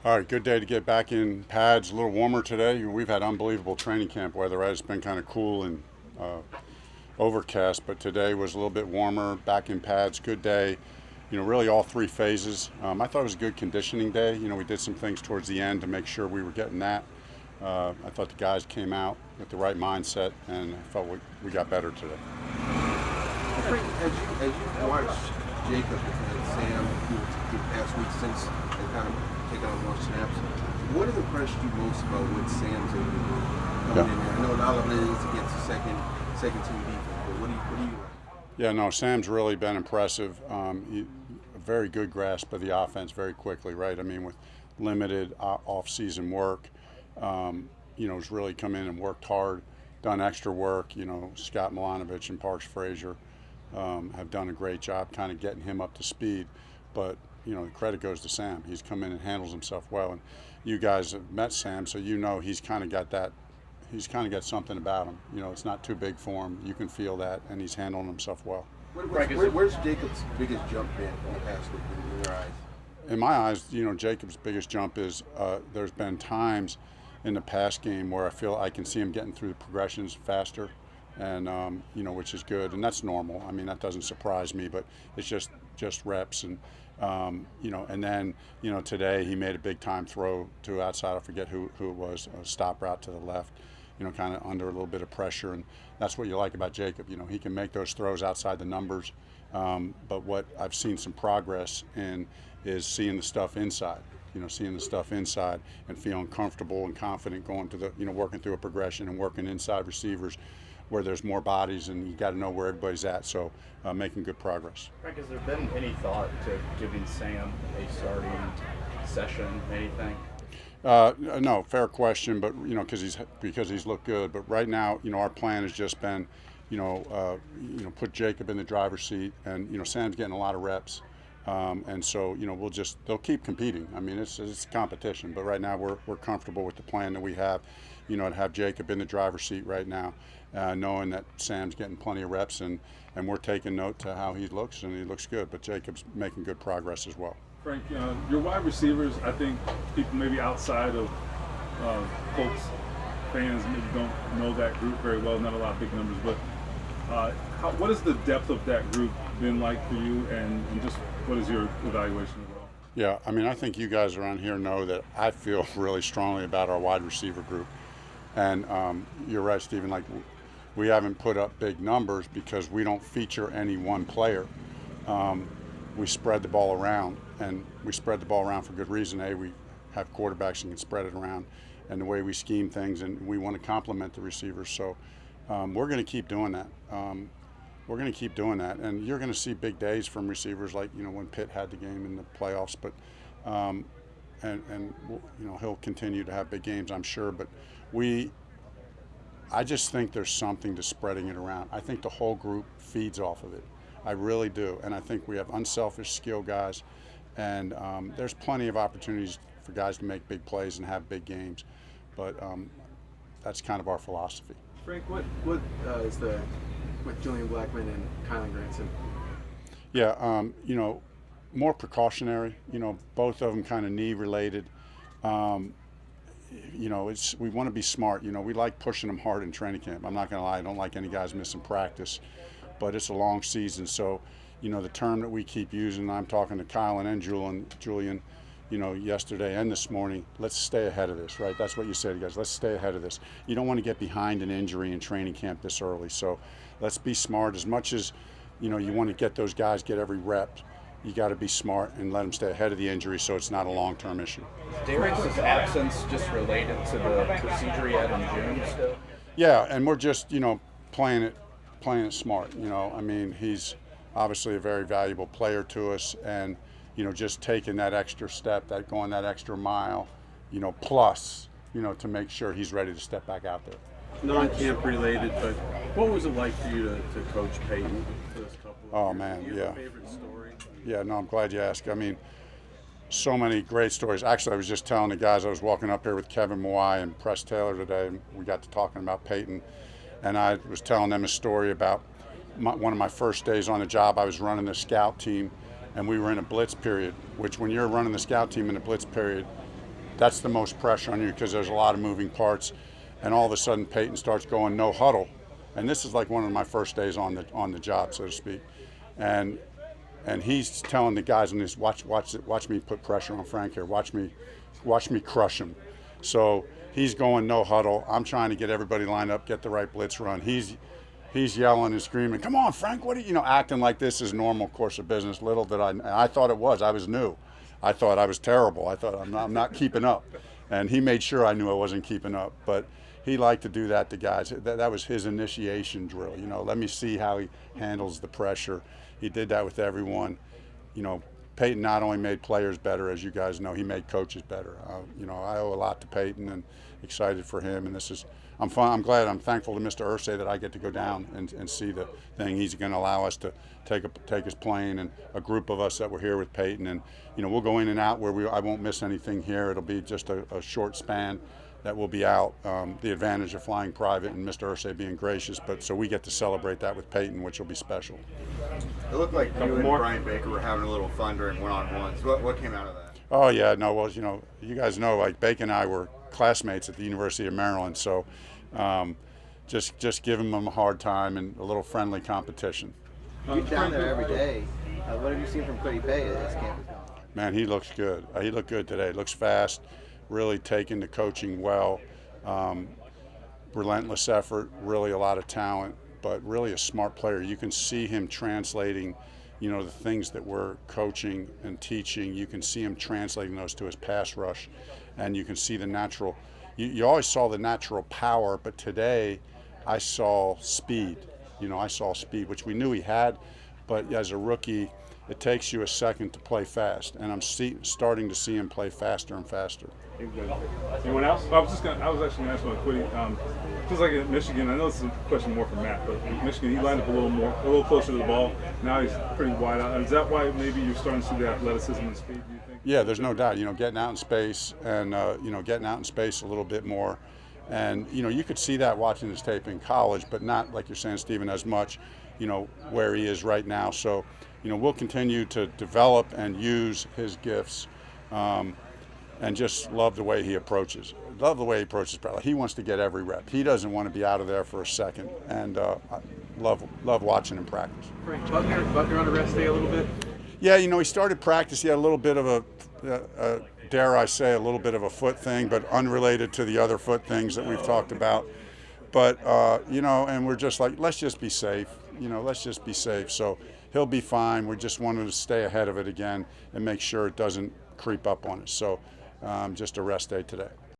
All right, good day to get back in pads. A little warmer today. We've had unbelievable training camp weather. Right? It's been kind of cool and overcast, but today was a little bit warmer. Back in pads, good day. Really all three phases. I thought it was a good conditioning day. We did some things towards the end to make sure we were getting that. I thought the guys came out with the right mindset, and I felt we got better today. Frank, as you watched Jacob and Sam the past week since they kind of taken on more snaps, what has impressed you most about what Sam's able to do coming in there? I know a lot of it is against the second team defense, but what do you like? Yeah, no, Sam's really been impressive. A very good grasp of the offense very quickly, right? I mean, with limited off-season work, has really come in and worked hard, done extra work. Scott Milanovic and Parks Frazier have done a great job kind of getting him up to speed. But, the credit goes to Sam. He's come in and handles himself well. And you guys have met Sam, so he's kind of got that. He's kind of got something about him. It's not too big for him. You can feel that, and he's handling himself well. Where's Jacob's biggest jump been in the past week in your eyes? In my eyes, Jacob's biggest jump is there's been times in the past game where I feel I can see him getting through the progressions faster, and which is good, and that's normal. I mean, that doesn't surprise me, but it's just reps, and and then today he made a big time throw to outside. I forget who it was, a stop route to the left. Kind of under a little bit of pressure, and that's what you like about Jacob. He can make those throws outside the numbers, but what I've seen some progress in is seeing the stuff inside. Seeing the stuff inside and feeling comfortable and confident going to the, working through a progression and working inside receivers where there's more bodies, and you got to know where everybody's at. So making good progress. Frank, has there been any thought to giving Sam a starting session, anything? No, fair question, but because he's looked good. But right now, our plan has just been, put Jacob in the driver's seat, and Sam's getting a lot of reps, and so they'll keep competing. I mean, it's competition, but right now we're comfortable with the plan that we have, to have Jacob in the driver's seat right now, knowing that Sam's getting plenty of reps, and we're taking note to how he looks, and he looks good. But Jacob's making good progress as well. Frank, your wide receivers, I think people maybe outside of Colts fans maybe don't know that group very well, not a lot of big numbers, but what has the depth of that group been like for you, and just what is your evaluation overall? Yeah, I mean, I think you guys around here know that I feel really strongly about our wide receiver group. And you're right, Stephen, like we haven't put up big numbers because we don't feature any one player. We spread the ball around, and we spread the ball around for good reason. We have quarterbacks and can spread it around, and the way we scheme things, and we want to complement the receivers. So we're going to keep doing that. We're going to keep doing that, and you're going to see big days from receivers, like when Pitt had the game in the playoffs. But he'll continue to have big games, I'm sure. But I just think there's something to spreading it around. I think the whole group feeds off of it. I really do, and I think we have unselfish skill guys, and there's plenty of opportunities for guys to make big plays and have big games, but that's kind of our philosophy. Frank, what is with Julian Blackman and Kylan Granson? Yeah, more precautionary. Both of them kind of knee related. We want to be smart. We like pushing them hard in training camp. I'm not going to lie, I don't like any guys missing practice. But it's a long season, so the term that we keep using, I'm talking to Kylan and Julian, yesterday and this morning, let's stay ahead of this, right? That's what you said, guys. Let's stay ahead of this. You don't want to get behind an injury in training camp this early, so let's be smart. As much as you want to get those guys get every rep, you got to be smart and let them stay ahead of the injury so it's not a long-term issue. Darius's absence just related to the procedure he had in June still? Yeah, and we're just playing it smart. I mean, he's obviously a very valuable player to us, and just taking that extra step, going that extra mile, plus, to make sure he's ready to step back out there. Non-camp related, but what was it like for you to coach Peyton for this couple of years? Man, Do you yeah. have a favorite story? Yeah, no, I'm glad you asked. I mean, so many great stories. Actually, I was just telling the guys, I was walking up here with Kevin Mawai and Press Taylor today, and we got to talking about Peyton. And I was telling them a story about one of my first days on the job. I was running the scout team, and we were in a blitz period, which when you're running the scout team in a blitz period, that's the most pressure on you because there's a lot of moving parts, and all of a sudden Peyton starts going no huddle, and this is like one of my first days on the job, so to speak, and he's telling the guys in this, watch me put pressure on Frank here, watch me crush him. So he's going no huddle. I'm trying to get everybody lined up, get the right blitz run. He's yelling and screaming, "Come on, Frank! What are you acting like this is normal course of business?" Little did I thought it was. I was new. I thought I was terrible. I thought I'm not keeping up, and he made sure I knew I wasn't keeping up. But he liked to do that to guys. That was his initiation drill. Let me see how he handles the pressure. He did that with everyone. Peyton not only made players better, as you guys know, he made coaches better. I owe a lot to Peyton, and excited for him. And I'm thankful to Mr. Irsay that I get to go down and see the thing. He's going to allow us to take his plane, and a group of us that were here with Peyton, and we'll go in and out where I won't miss anything here. It'll be just a short span that will be out. The advantage of flying private and Mr. Irsay being gracious, but so we get to celebrate that with Peyton, which will be special. It looked like you and Brian Baker were having a little fun during one-on-ones. What came out of that? Oh yeah, no, well, you guys know, like Baker and I were classmates at the University of Maryland, so just giving them a hard time and a little friendly competition. You're down there every day. What have you seen from Cody Bay as camp is going? Man, he looks good. He looked good today. Looks fast, really taking the coaching well. Relentless effort, really a lot of talent, but really a smart player. You can see him translating, the things that we're coaching and teaching. You can see him translating those to his pass rush, and you can see the natural. You always saw the natural power, but today I saw speed. I saw speed, which we knew he had, but as a rookie, it takes you a second to play fast, and I'm starting to see him play faster and faster. Anyone else? I was actually going to ask one quickly. Feels like in Michigan, I know this is a question more for Matt, but in Michigan he lined up a little closer to the ball. Now he's pretty wide out. Is that why maybe you're starting to see the athleticism and speed, do you think? Yeah, there's no doubt. Getting out in space and getting out in space a little bit more, and you could see that watching his tape in college, but not like you're saying, Stephen, as much. Where he is right now. So, we'll continue to develop and use his gifts, and just love the way he approaches. Love the way he approaches. He wants to get every rep. He doesn't want to be out of there for a second, and I love watching him practice. Frank, Buckner on a rest day a little bit? Yeah, he started practice. He had a little bit of a dare I say, a little bit of a foot thing, but unrelated to the other foot things that we've talked about. But, and we're just like, let's just be safe. Let's just be safe. So he'll be fine. We just wanted to stay ahead of it again and make sure it doesn't creep up on us. So just a rest day today.